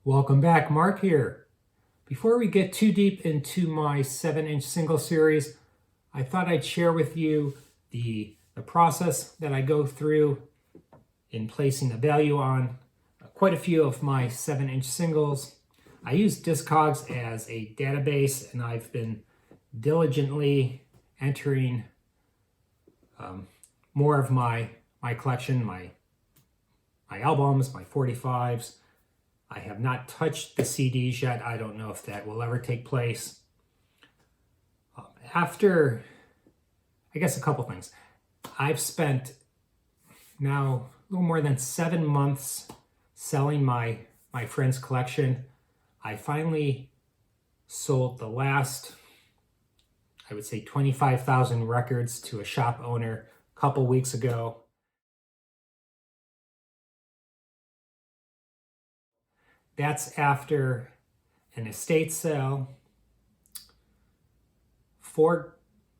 Welcome back, Mark here. Before we get too deep into my 7-inch single series, I thought I'd share with you the process that I go through in placing a value on quite a few of my 7-inch singles. I use Discogs as a database, and I've been diligently entering more of my collection, my albums, my 45s. I have not touched the CDs yet. I don't know if that will ever take place. After, I guess, a couple things. I've spent now a little more than 7 months selling my friend's collection. I finally sold the last, I would say, 25,000 records to a shop owner a couple weeks ago. That's after an estate sale, 4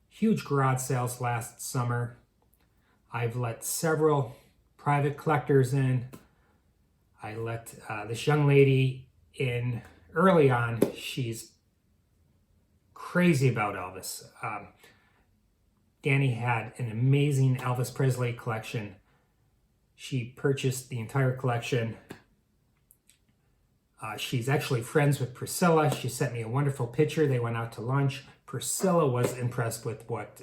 huge garage sales last summer. I've let several private collectors in. I let this young lady in early on. She's crazy about Elvis. Danny had an amazing Elvis Presley collection. She purchased the entire collection. She's actually friends with Priscilla. She sent me a wonderful picture. They went out to lunch. Priscilla was impressed with what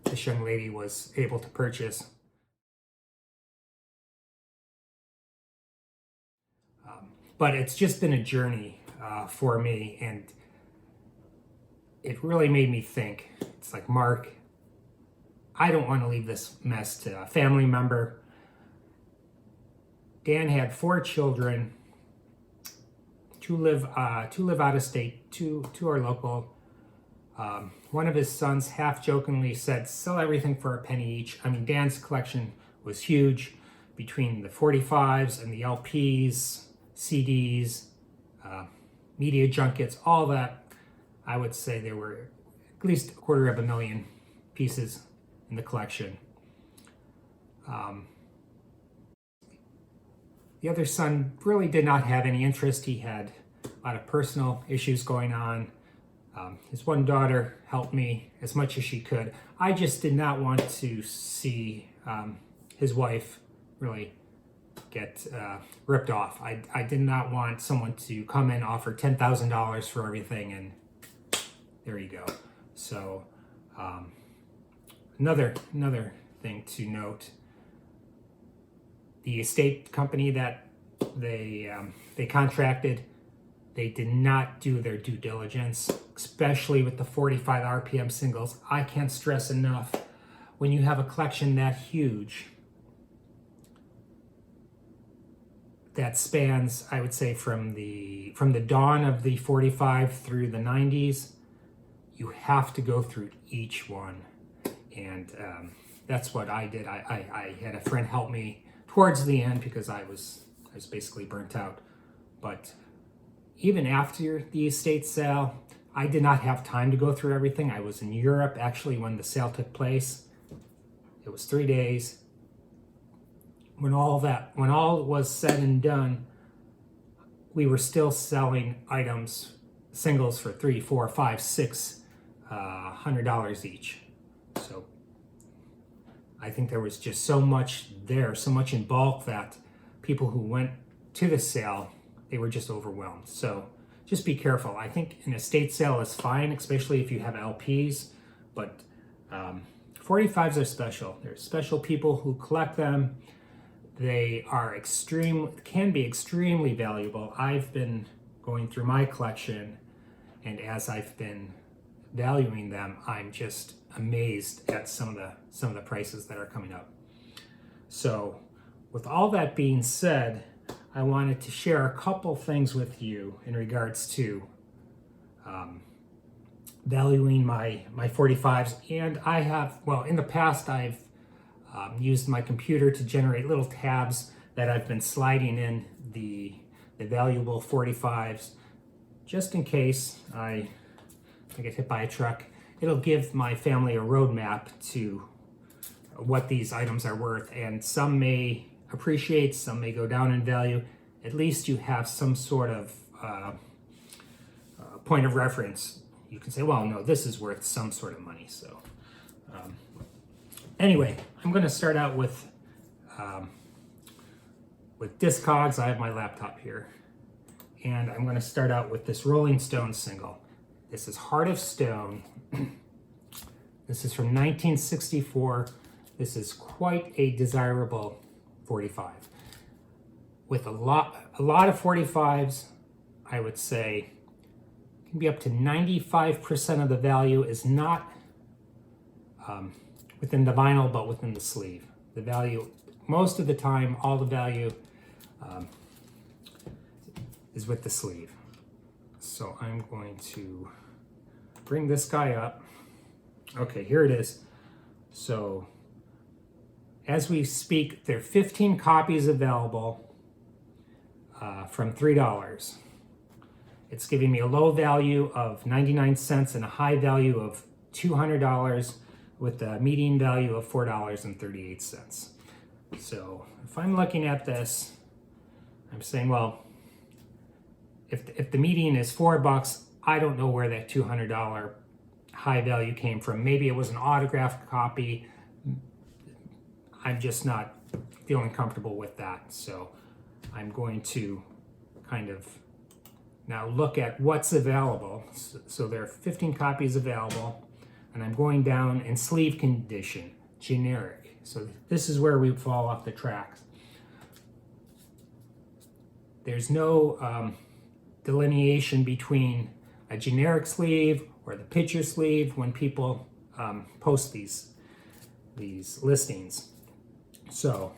this young lady was able to purchase. But it's just been a journey for me, and it really made me think. It's like, Mark, I don't want to leave this mess to a family member. Dan had 4 children. 2 live out of state. 2 are local. One of his sons half-jokingly said, "Sell everything for a penny each." I mean, Dan's collection was huge, between the 45s and the LPs, CDs, media junkets, all that. I would say there were at least 250,000 pieces in the collection. The other son really did not have any interest. He had a lot of personal issues going on. His one daughter helped me as much as she could. I just did not want to see his wife really get ripped off. I did not want someone to come in, offer $10,000 for everything, and there you go. So another thing to note: the estate company that they contracted, they did not do their due diligence, especially with the 45 RPM singles. I can't stress enough, when you have a collection that huge, that spans, I would say, from the dawn of the 45 through the 90s, you have to go through each one. And that's what I did. I had a friend help me towards the end because I was basically burnt out. But even after the estate sale, I did not have time to go through everything. I was in Europe actually when the sale took place. It was 3 days. When all was said and done, we were still selling items, singles, for $300, $400, $500, $600 each. So I think there was just so much there, so much in bulk, that people who went to the sale, they were just overwhelmed. So just be careful. I think an estate sale is fine, especially if you have LPs, but 45s are special. There's special people who collect them. They are can be extremely valuable. I've been going through my collection, and as I've been valuing them, I'm just amazed at some of the prices that are coming up. So with all that being said, I wanted to share a couple things with you in regards to valuing my 45s. And I have, well, in the past, I've used my computer to generate little tabs that I've been sliding in the valuable 45s, just in case I get hit by a truck. It'll give my family a roadmap to what these items are worth, and some may appreciate, some may go down in value. At least you have some sort of point of reference. You can say, well, no, this is worth some sort of money. So anyway, I'm going to start out with Discogs. I have my laptop here. And I'm going to start out with this Rolling Stones single. This is Heart of Stone. This is from 1964. This is quite a desirable 45. With a lot of 45s, I would say can be up to 95% of the value is not within the vinyl, but within the sleeve. The value, most of the time, all the value is with the sleeve. So I'm going to bring this guy up. Okay, here it is. So as we speak, there are 15 copies available from $3. It's giving me a low value of 99 cents and a high value of $200 with a median value of $4.38. So if I'm looking at this, I'm saying, well, if the median is $4, I don't know where that $200 high value came from. Maybe it was an autographed copy. I'm just not feeling comfortable with that. So I'm going to kind of now look at what's available. So there are 15 copies available, and I'm going down in sleeve condition, generic. So this is where we fall off the tracks. There's no delineation between a generic sleeve or the picture sleeve when people post these listings. So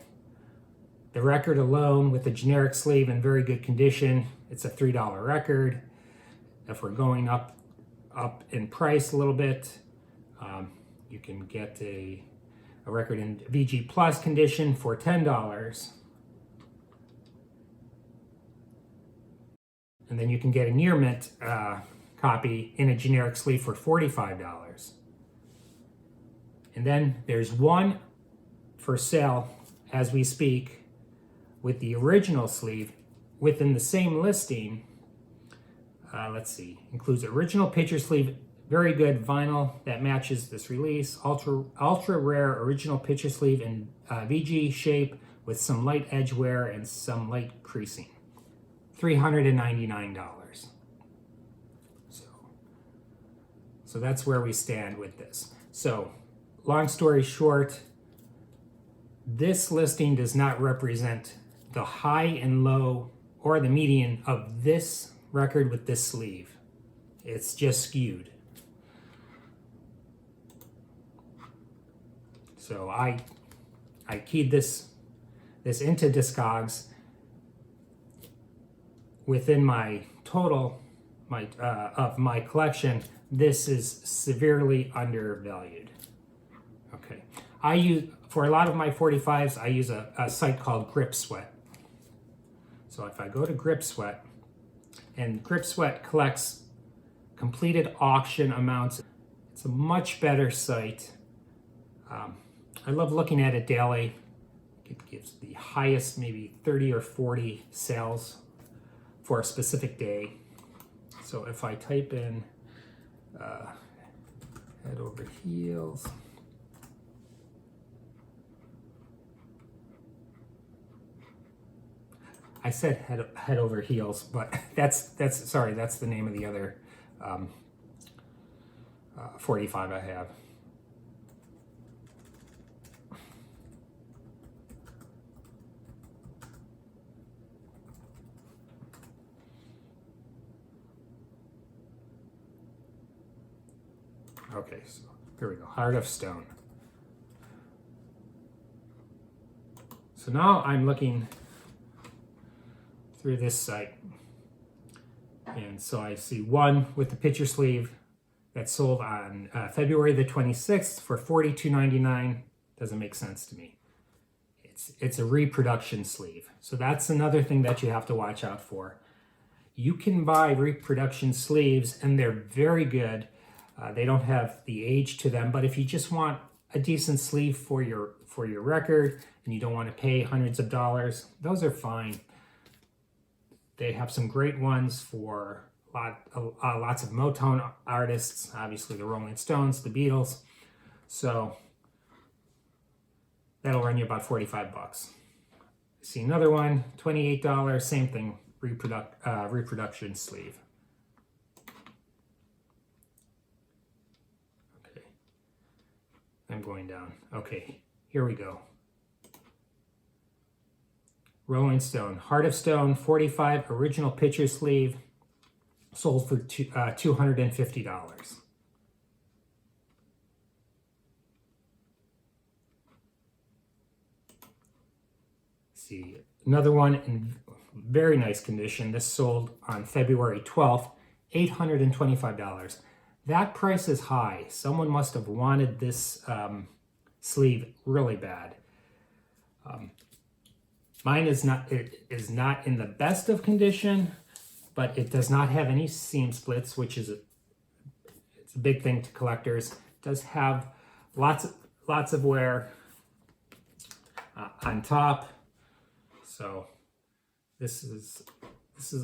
the record alone with the generic sleeve in very good condition, it's a $3 record. If we're going up in price a little bit, you can get a record in VG Plus condition for $10. And then you can get a near mint copy in a generic sleeve for $45. And then there's one for sale as we speak with the original sleeve within the same listing. Let's see, includes original picture sleeve, very good vinyl that matches this release, ultra rare original picture sleeve in VG shape with some light edge wear and some light creasing. $399. So that's where we stand with this. So long story short, this listing does not represent the high and low or the median of this record with this sleeve. It's just skewed. So I keyed this into Discogs. Within my total of my collection, this is severely undervalued. Okay, for a lot of my 45s, I use a site called Gripsweat. So if I go to Gripsweat, and Gripsweat collects completed auction amounts, it's a much better site. I love looking at it daily. It gives the highest maybe 30 or 40 sales for a specific day. So if I type in head over heels, I said head over heels, but that's the name of the other 45 I have. Okay, so here we go, Heart of Stone. So now I'm looking through this site, and so I see one with the picture sleeve that sold on February the 26th for $42.99. Doesn't make sense to me. It's a reproduction sleeve, so that's another thing that you have to watch out for. You can buy reproduction sleeves, and they're very good. They don't have the age to them, but if you just want a decent sleeve for your record and you don't want to pay hundreds of dollars, those are fine. They have some great ones for lots of Motown artists, obviously the Rolling Stones, the Beatles. So that'll run you about 45 bucks. See another one, $28, same thing, reproduction sleeve. Okay, I'm going down. Okay, here we go. Rolling Stone, Heart of Stone, 45 original picture sleeve, sold for $250. See, another one in very nice condition. This sold on February 12th, $825. That price is high. Someone must have wanted this sleeve really bad. Mine is not in the best of condition, but it does not have any seam splits, which is it's a big thing to collectors. It does have lots of wear on top. So this is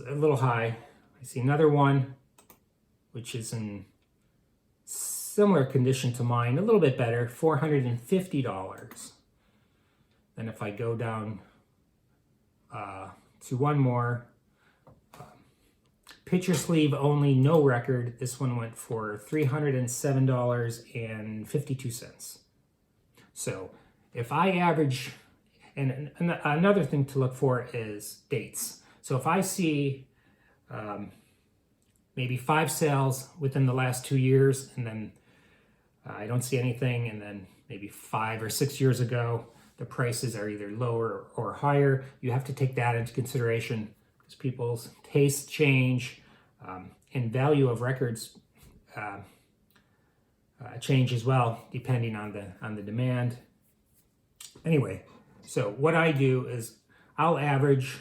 a little high. I see another one which is in similar condition to mine, a little bit better, $450. Then if I go down to one more, picture sleeve only, no record. This one went for $307.52. So if I average, and another thing to look for is dates. So if I see maybe 5 sales within the last 2 years, and then I don't see anything, and then maybe 5 or 6 years ago, the prices are either lower or higher, you have to take that into consideration because people's tastes change, and value of records change as well, depending on the demand. Anyway, so what I do is I'll average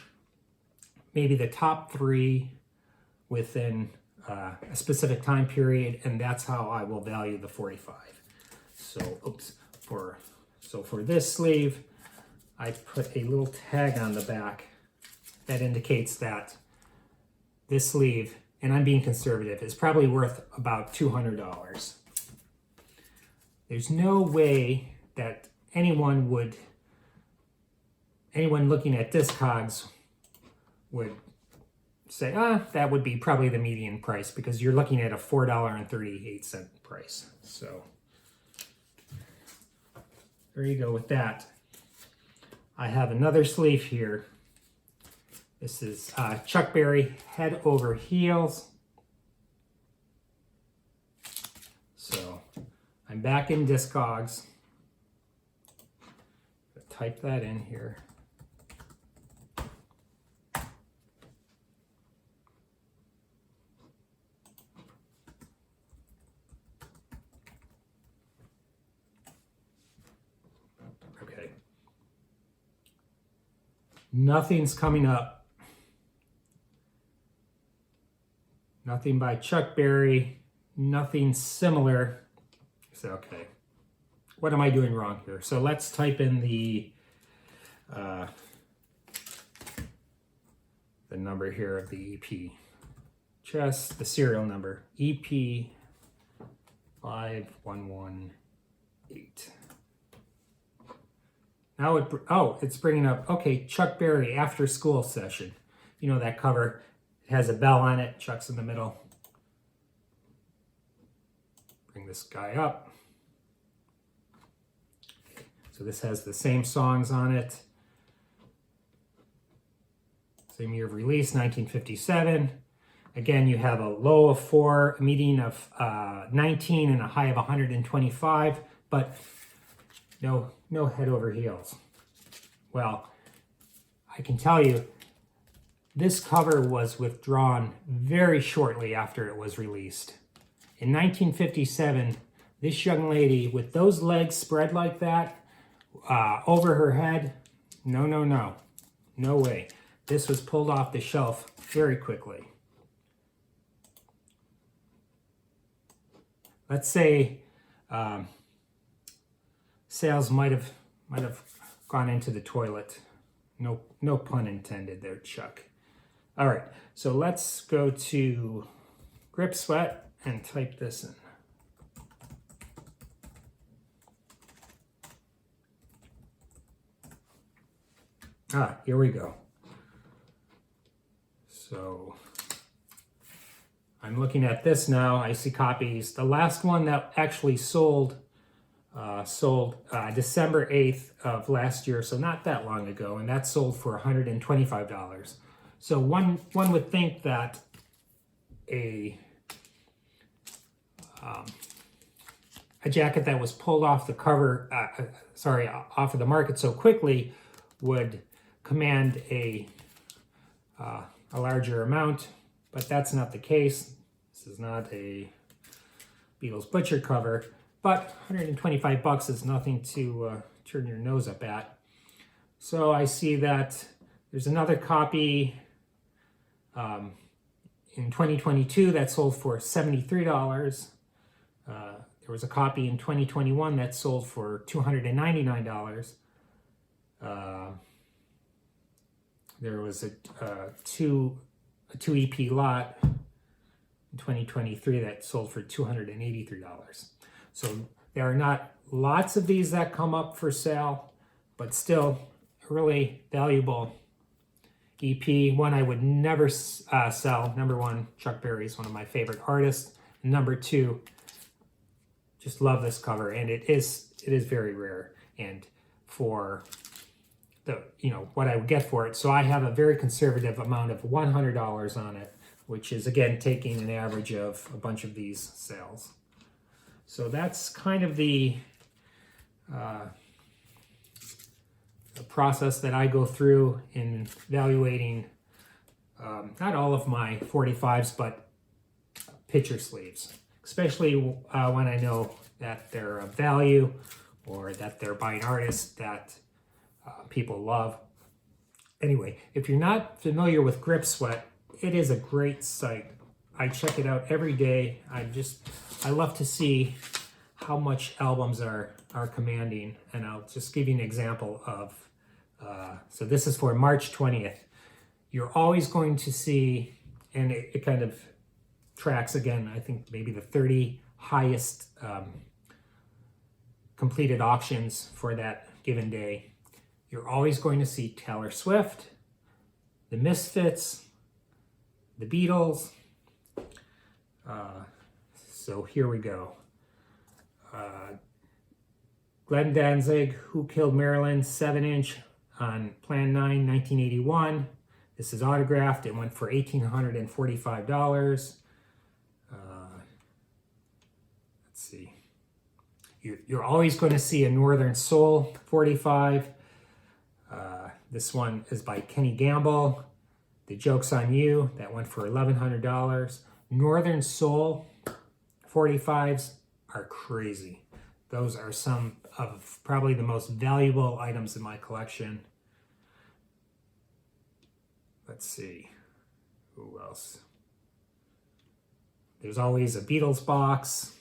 maybe the top 3 within a specific time period, and that's how I will value the 45. So, for this sleeve, I put a little tag on the back that indicates that this sleeve, and I'm being conservative, is probably worth about $200. There's no way that anyone looking at Discogs would say, that would be probably the median price, because you're looking at a $4.38 price. So there you go with that. I have another sleeve here. This is Chuck Berry, Head Over Heels. So I'm back in Discogs. Type that in here. Okay. Nothing's coming up. Nothing by Chuck Berry. Nothing similar. So, okay. What am I doing wrong here? So let's type in the number here of the EP. Just the serial number. EP 5118. Now it's bringing up, okay, Chuck Berry After School Session. You know that cover. It has a bell on it. Chuck's in the middle. Bring this guy up. So this has the same songs on it. Same year of release, 1957. Again, you have a low of 4, a median of 19, and a high of 125, but no Head Over Heels. Well, I can tell you, this cover was withdrawn very shortly after it was released. In 1957, this young lady with those legs spread like that, over her head, no way. This was pulled off the shelf very quickly. Let's say sales might have gone into the toilet. No pun intended there, Chuck. All right, so let's go to Gripsweat and type this in. Here we go. So I'm looking at this now. I see copies. The last one that actually sold December 8th of last year, so not that long ago, and that sold for $125. So one would think that a jacket that was pulled off the cover, off of the market so quickly would command a larger amount, but that's not the case. This is not a Beatles Butcher cover, but $125 is nothing to turn your nose up at. So I see that there's another copy in 2022 that sold for $73. There was a copy in 2021 that sold for $299. There was a two EP lot in 2023 that sold for $283. So there are not lots of these that come up for sale, but still a really valuable EP. One I would never sell. Number one, Chuck Berry is one of my favorite artists. And number two, just love this cover, and it is very rare. And for the what I would get for it, so I have a very conservative amount of $100 on it, which is again taking an average of a bunch of these sales. So that's kind of the process that I go through in evaluating not all of my 45s, but picture sleeves, especially when I know that they're of value or that they're by an artist that people love. Anyway, if you're not familiar with Gripsweat, it is a great site. I check it out every day. I love to see how much albums are commanding, and I'll just give you an example of, so this is for March 20th. You're always going to see, and it kind of tracks again, I think maybe the 30 highest completed auctions for that given day. You're always going to see Taylor Swift, the Misfits, the Beatles. So here we go. Glenn Danzig, Who Killed Marilyn, 7-inch on Plan 9, 1981. This is autographed. It went for $1,845. Let's see. You're always going to see a Northern Soul 45. This one is by Kenny Gamble. The Joke's on You. That went for $1,100. Northern Soul 45s are crazy. Those are some of probably the most valuable items in my collection. Let's see. Who else? There's always a Beatles box.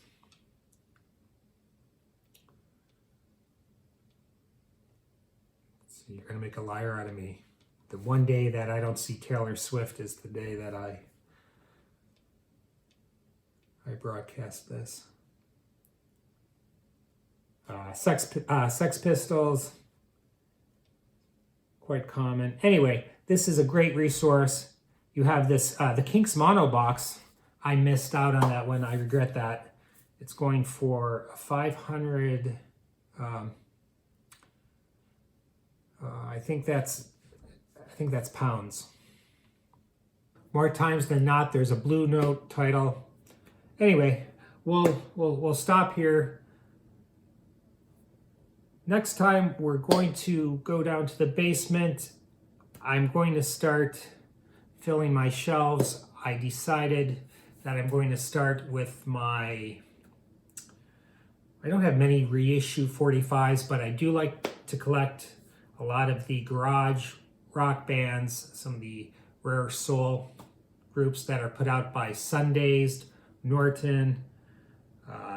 Let's see, you're going to make a liar out of me. The one day that I don't see Taylor Swift is the day that I broadcast this. Sex Pistols, quite common. Anyway, this is a great resource. You have this, the Kinks mono box. I missed out on that one. I regret that. It's going for 500. I think that's pounds. More times than not, there's a Blue Note title. Anyway, we'll stop here. Next time, we're going to go down to the basement. I'm going to start filling my shelves. I decided that I'm going to start with I don't have many reissue 45s, but I do like to collect a lot of the garage rock bands, some of the rare soul groups that are put out by Sundazed, Norton.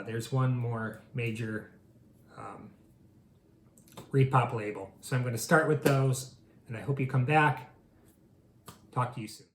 There's one more major Repop label. So I'm going to start with those, and I hope you come back. Talk to you soon.